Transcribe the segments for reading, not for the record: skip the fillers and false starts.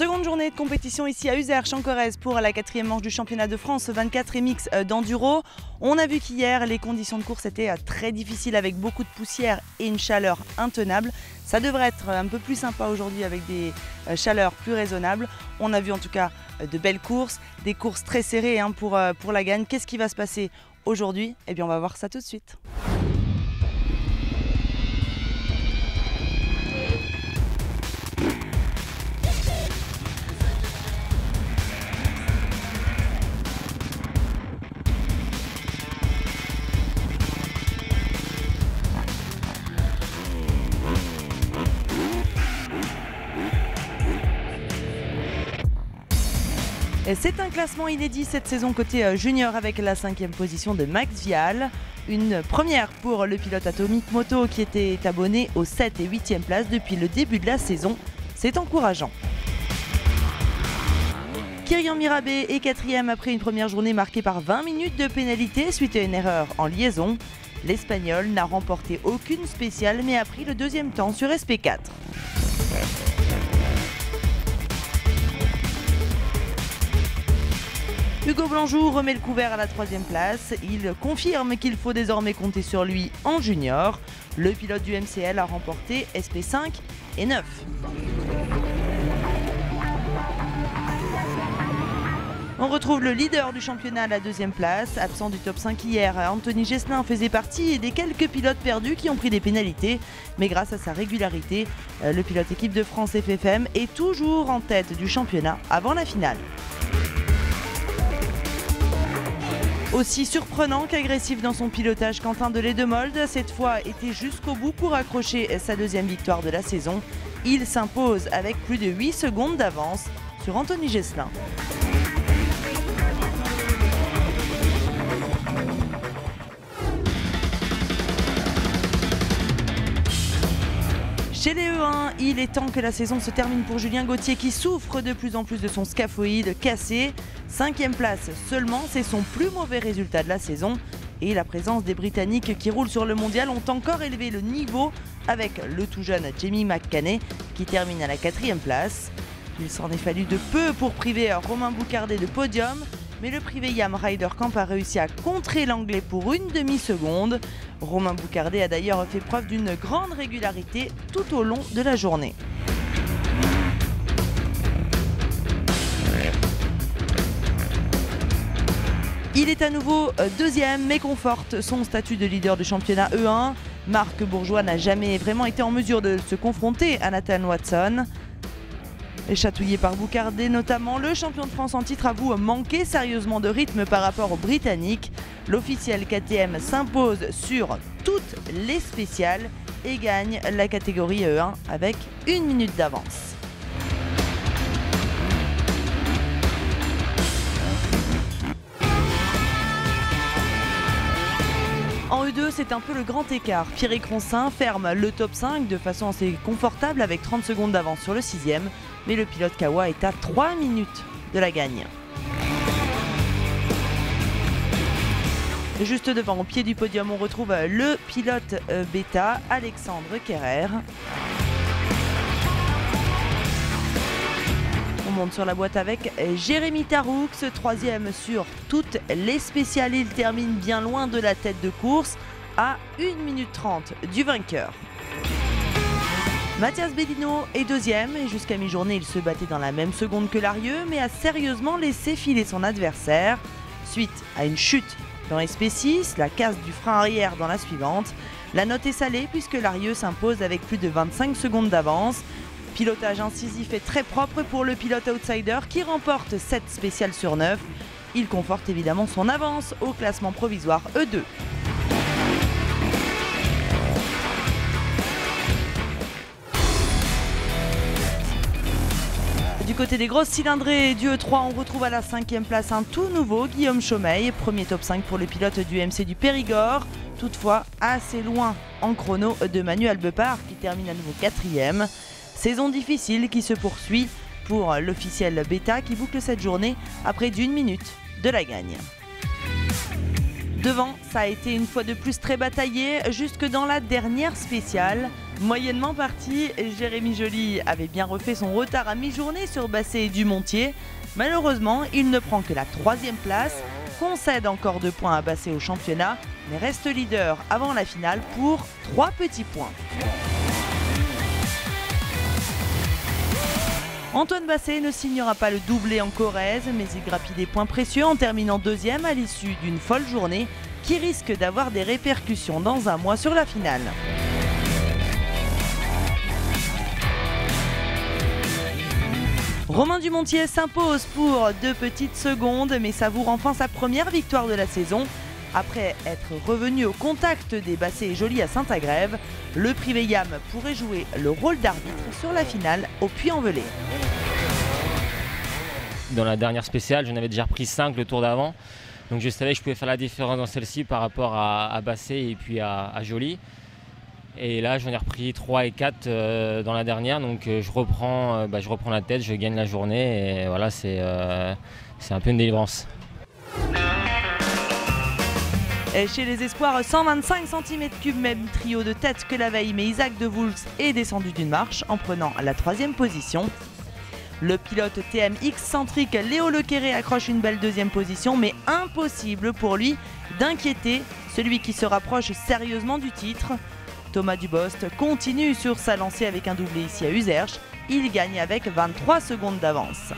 Seconde journée de compétition ici à Uzères, en Corrèze pour la 4e manche du championnat de France 24 et mix d'enduro. On a vu qu'hier, les conditions de course étaient très difficiles avec beaucoup de poussière et une chaleur intenable. Ça devrait être un peu plus sympa aujourd'hui avec des chaleurs plus raisonnables. On a vu en tout cas de belles courses, des courses très serrées pour la gagne. Qu'est-ce qui va se passer aujourd'hui? Eh bien, on va voir ça tout de suite. C'est un classement inédit cette saison côté junior avec la 5e position de Max Vial. Une première pour le pilote Atomic Moto qui était abonné aux 7 et 8e places depuis le début de la saison. C'est encourageant. Kyrian Mirabé est 4e après une première journée marquée par 20 minutes de pénalité suite à une erreur en liaison. L'Espagnol n'a remporté aucune spéciale mais a pris le 2e temps sur SP4. Hugo Blanjou remet le couvert à la 3e place. Il confirme qu'il faut désormais compter sur lui en junior. Le pilote du MCL a remporté SP5 et 9. On retrouve le leader du championnat à la 2e place. Absent du top 5 hier, Anthony Gesselin faisait partie des quelques pilotes perdus qui ont pris des pénalités. Mais grâce à sa régularité, le pilote équipe de France FFM est toujours en tête du championnat avant la finale. Aussi surprenant qu'agressif dans son pilotage, Quentin Deledemolde, cette fois, était jusqu'au bout pour accrocher sa 2e victoire de la saison. Il s'impose avec plus de 8 secondes d'avance sur Anthony Gesselin. Chez les E1, il est temps que la saison se termine pour Julien Gauthier qui souffre de plus en plus de son scaphoïde cassé. 5e place seulement, c'est son plus mauvais résultat de la saison. Et la présence des Britanniques qui roulent sur le mondial ont encore élevé le niveau avec le tout jeune Jamie McCanney qui termine à la 4e place. Il s'en est fallu de peu pour priver Romain Boucardet de podium. Mais le privé Yam Ryder Camp a réussi à contrer l'anglais pour une demi-seconde. Romain Boucardet a d'ailleurs fait preuve d'une grande régularité tout au long de la journée. Il est à nouveau 2e mais conforte son statut de leader du championnat E1. Marc Bourgeois n'a jamais vraiment été en mesure de se confronter à Nathan Watson. Chatouillé par Boucardet notamment, le champion de France en titre avoue manquer sérieusement de rythme par rapport aux Britanniques. L'officiel KTM s'impose sur toutes les spéciales et gagne la catégorie E1 avec 1 minute d'avance. En E2, c'est un peu le grand écart. Pierrick Roncin ferme le top 5 de façon assez confortable avec 30 secondes d'avance sur le 6e. Mais le pilote Kawa est à 3 minutes de la gagne. Juste devant, au pied du podium, on retrouve le pilote bêta, Alexandre Kerrer. On monte sur la boîte avec Jérémy Taroux, 3e sur toutes les spéciales. Il termine bien loin de la tête de course à 1 minute 30 du vainqueur. Mathias Bellino est 2e et jusqu'à mi-journée, il se battait dans la même seconde que Larieux, mais a sérieusement laissé filer son adversaire. Suite à une chute dans SP6, la casse du frein arrière dans la suivante. La note est salée puisque Larieux s'impose avec plus de 25 secondes d'avance. Pilotage incisif et très propre pour le pilote outsider qui remporte 7 spéciales sur 9. Il conforte évidemment son avance au classement provisoire E2. Du côté des grosses cylindrées du E3, on retrouve à la 5e place un tout nouveau Guillaume Chaumeil, premier top 5 pour le pilote du MC du Périgord, toutefois assez loin en chrono de Manuel Bepard qui termine à nouveau 4e. Saison difficile qui se poursuit pour l'officiel bêta qui boucle cette journée à près d'1 minute de la gagne. Devant, ça a été une fois de plus très bataillé jusque dans la dernière spéciale. Moyennement parti, Jérémy Joly avait bien refait son retard à mi-journée sur Basset et Dumontier. Malheureusement, il ne prend que la 3e place, concède encore 2 points à Basset au championnat, mais reste leader avant la finale pour 3 petits points. Antoine Basset ne signera pas le doublé en Corrèze, mais il grappille des points précieux en terminant 2e à l'issue d'une folle journée qui risque d'avoir des répercussions dans un mois sur la finale. Romain Dumontier s'impose pour 2 petites secondes, mais savoure enfin sa première victoire de la saison. Après être revenu au contact des Basset et Joly à Saint-Agrève, le privé Yam pourrait jouer le rôle d'arbitre sur la finale au Puy-en-Velay. Dans la dernière spéciale, j'en avais déjà repris 5 le tour d'avant. Donc je savais que je pouvais faire la différence dans celle-ci par rapport à Basset et puis à Joly. Et là, j'en ai repris 3 et 4 dans la dernière. Donc je reprends la tête, je gagne la journée. Et voilà, c'est un peu une délivrance. Chez les espoirs, 125 cm3, même trio de tête que la veille, mais Isaac De Wulfs est descendu d'une marche en prenant la 3e position. Le pilote TMX centrique Léo Lequéré accroche une belle 2e position, mais impossible pour lui d'inquiéter celui qui se rapproche sérieusement du titre. Thomas Dubost continue sur sa lancée avec un doublé ici à Uzerche. Il gagne avec 23 secondes d'avance.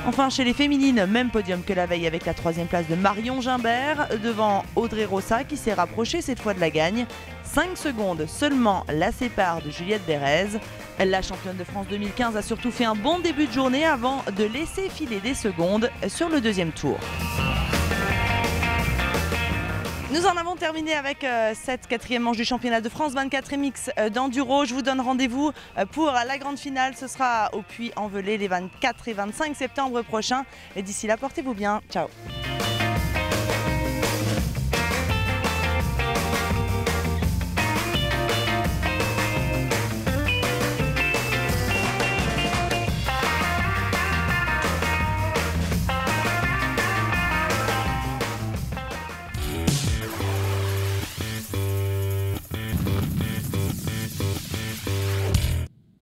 Enfin, chez les féminines, même podium que la veille avec la 3e place de Marion Gimbert, devant Audrey Rossa qui s'est rapprochée cette fois de la gagne. 5 secondes seulement la sépare de Juliette Bérez. La championne de France 2015 a surtout fait un bon début de journée avant de laisser filer des secondes sur le 2e tour. Nous en avons terminé avec cette 4e manche du championnat de France 24 MX d'enduro. Je vous donne rendez-vous pour la grande finale. Ce sera au Puy-en-Velay les 24 et 25 septembre prochains. Et d'ici là, portez-vous bien. Ciao.